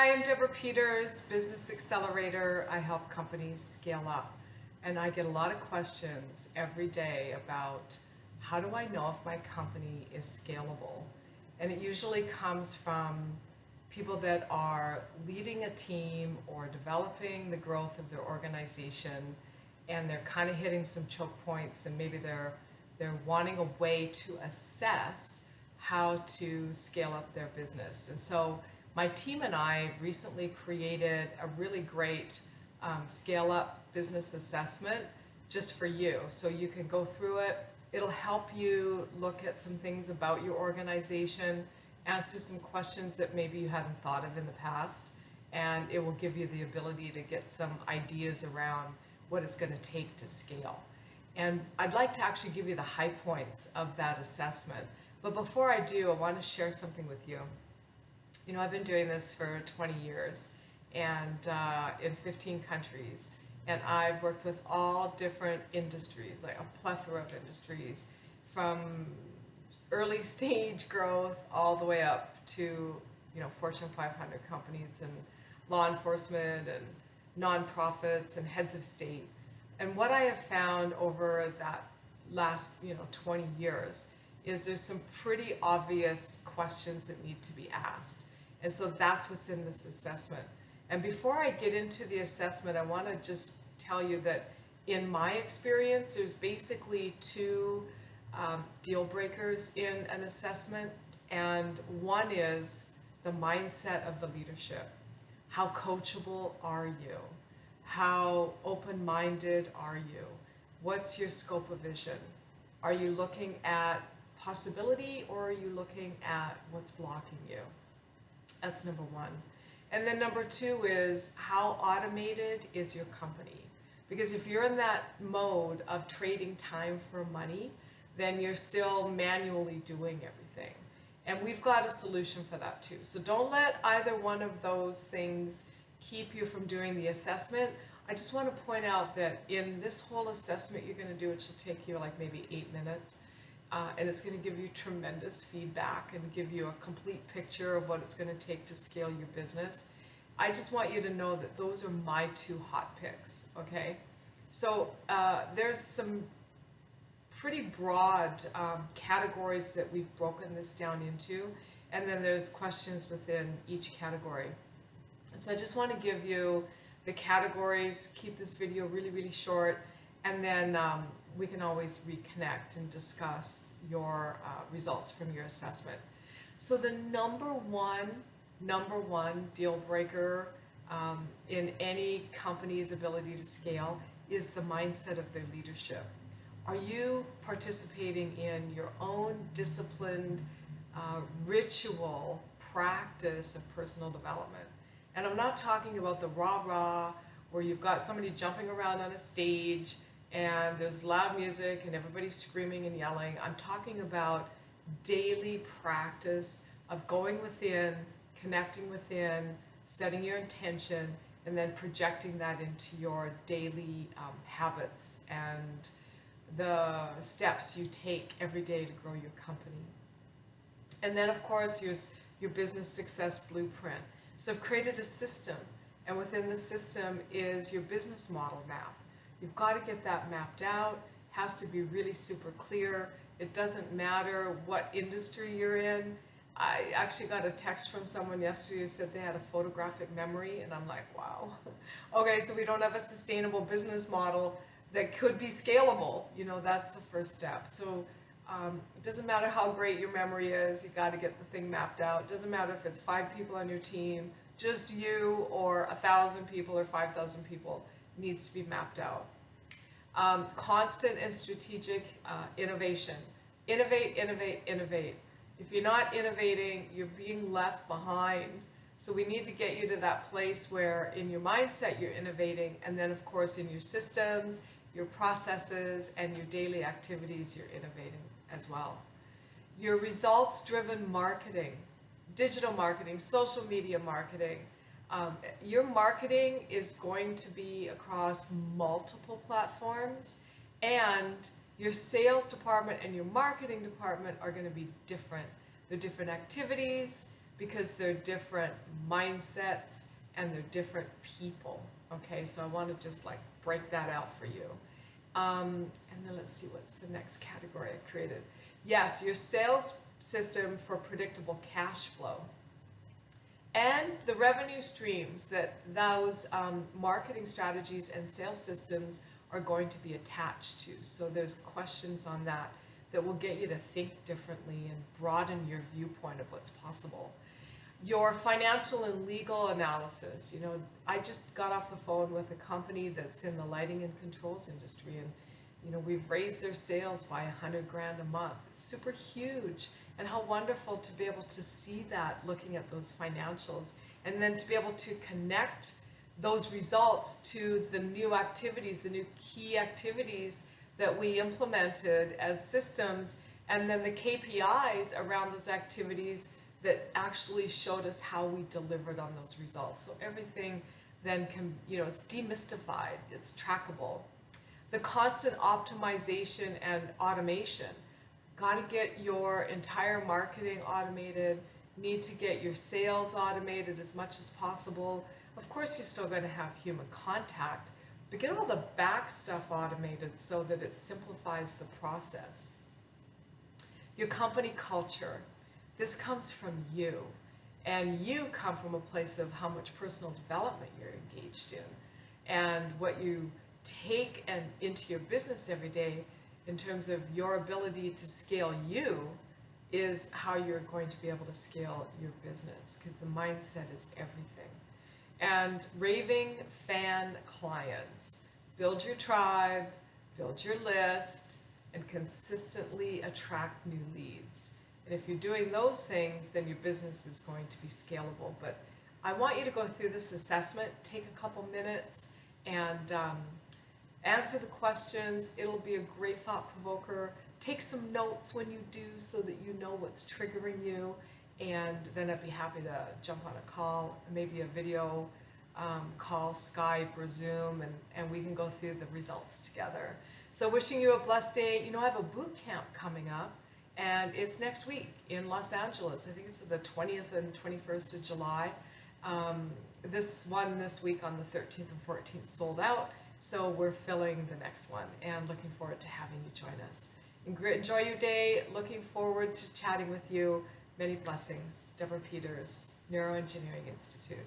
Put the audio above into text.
Hi, I'm Deborah Peters, Business Accelerator. I help companies scale up. And I get a lot of questions every day about how do I know if my company is scalable? And it usually comes from people that are leading a team or developing the growth of their organization, and they're kind of hitting some choke points, and maybe they're wanting a way to assess how to scale up their business. And so my team and I recently created a really great scale up business assessment just for you. So you can go through it. It'll help you look at some things about your organization, answer some questions that maybe you hadn't thought of in the past, and it will give you the ability to get some ideas around what it's going to take to scale. And I'd like to actually give you the high points of that assessment. But before I do, I want to share something with you. You know, I've been doing this for 20 years and in 15 countries. And I've worked with all different industries, like a plethora of industries, from early stage growth all the way up to, Fortune 500 companies and law enforcement and nonprofits and heads of state. And what I have found over that last, 20 years is there's some pretty obvious questions that need to be asked. And so that's what's in this assessment. And before I get into the assessment, I want to just tell you that in my experience, there's basically two deal breakers in an assessment. And one is the mindset of the leadership. How coachable are you? How open-minded are you? What's your scope of vision? Are you looking at possibility, or are you looking at what's blocking you? That's number one. And then number two is, how automated is your company? Because if you're in that mode of trading time for money, then you're still manually doing everything. And we've got a solution for that too. So don't let either one of those things keep you from doing the assessment. I just want to point out that in this whole assessment you're going to do, it should take you like maybe 8 minutes. And it's going to give you tremendous feedback and give you a complete picture of what it's going to take to scale your business. I just want you to know that those are my two hot picks, okay? So there's some pretty broad categories that we've broken this down into, and then there's questions within each category. And so I just want to give you the categories, keep this video really, really short, and then we can always reconnect and discuss your results from your assessment. So the number one deal breaker in any company's ability to scale is the mindset of their leadership. Are you participating in your own disciplined ritual practice of personal development? And I'm not talking about the rah-rah where you've got somebody jumping around on a stage and there's loud music and everybody's screaming and yelling. I'm talking about daily practice of going within, connecting within, setting your intention, and then projecting that into your daily habits and the steps you take every day to grow your company. And then of course there's your business success blueprint. So I've created a system, and within the system is your business model map. You've got to get that mapped out. It has to be really super clear. It doesn't matter what industry you're in. I actually got a text from someone yesterday who said they had a photographic memory, and I'm like, wow. Okay, so we don't have a sustainable business model that could be scalable. That's the first step. So it doesn't matter how great your memory is, you got to get the thing mapped out. It doesn't matter if it's 5 people on your team, just you, or 1,000 people or 5,000 people. It needs to be mapped out. Constant and strategic innovation. Innovate, innovate, innovate. If you're not innovating, you're being left behind. So we need to get you to that place where in your mindset you're innovating, and then of course in your systems, your processes, and your daily activities you're innovating as well. Your results-driven marketing, digital marketing, social media marketing. Your marketing is going to be across multiple platforms, and your sales department and your marketing department are going to be different. They're different activities, because they're different mindsets and they're different people. Okay, so I want to just like break that out for you. And then let's see, what's the next category I created? Yes, your sales system for predictable cash flow. And the revenue streams that those marketing strategies and sales systems are going to be attached to. So there's questions on that that will get you to think differently and broaden your viewpoint of what's possible. Your financial and legal analysis. You know, I just got off the phone with a company that's in the lighting and controls industry, and you know, we've raised their sales by $100 grand a month. It's super huge. And how wonderful to be able to see that looking at those financials, and then to be able to connect those results to the new activities, the new key activities that we implemented as systems, and then the KPIs around those activities that actually showed us how we delivered on those results. So everything then can, you know, it's demystified, it's trackable. The constant optimization and automation. Got to get your entire marketing automated, need to get your sales automated as much as possible. Of course, you're still going to have human contact, but get all the back stuff automated so that it simplifies the process. Your company culture. This comes from you, and you come from a place of how much personal development you're engaged in, and what you take and into your business every day in terms of your ability to scale you is how you're going to be able to scale your business, because the mindset is everything. And raving fan clients. Build your tribe, build your list, and consistently attract new leads. And if you're doing those things, then your business is going to be scalable. But I want you to go through this assessment, take a couple minutes, and answer the questions. It'll be a great thought provoker. Take some notes when you do so that you know what's triggering you, and then I'd be happy to jump on a call, maybe a video call, Skype or Zoom, and we can go through the results together. So wishing you a blessed day. You know, I have a boot camp coming up, and it's next week in Los Angeles. I think it's the 20th and 21st of July. This week on the 13th and 14th sold out, so we're filling the next one, and looking forward to having you join us. Enjoy your day. Looking forward to chatting with you. Many blessings. Deborah Peters, Neuroengineering Institute.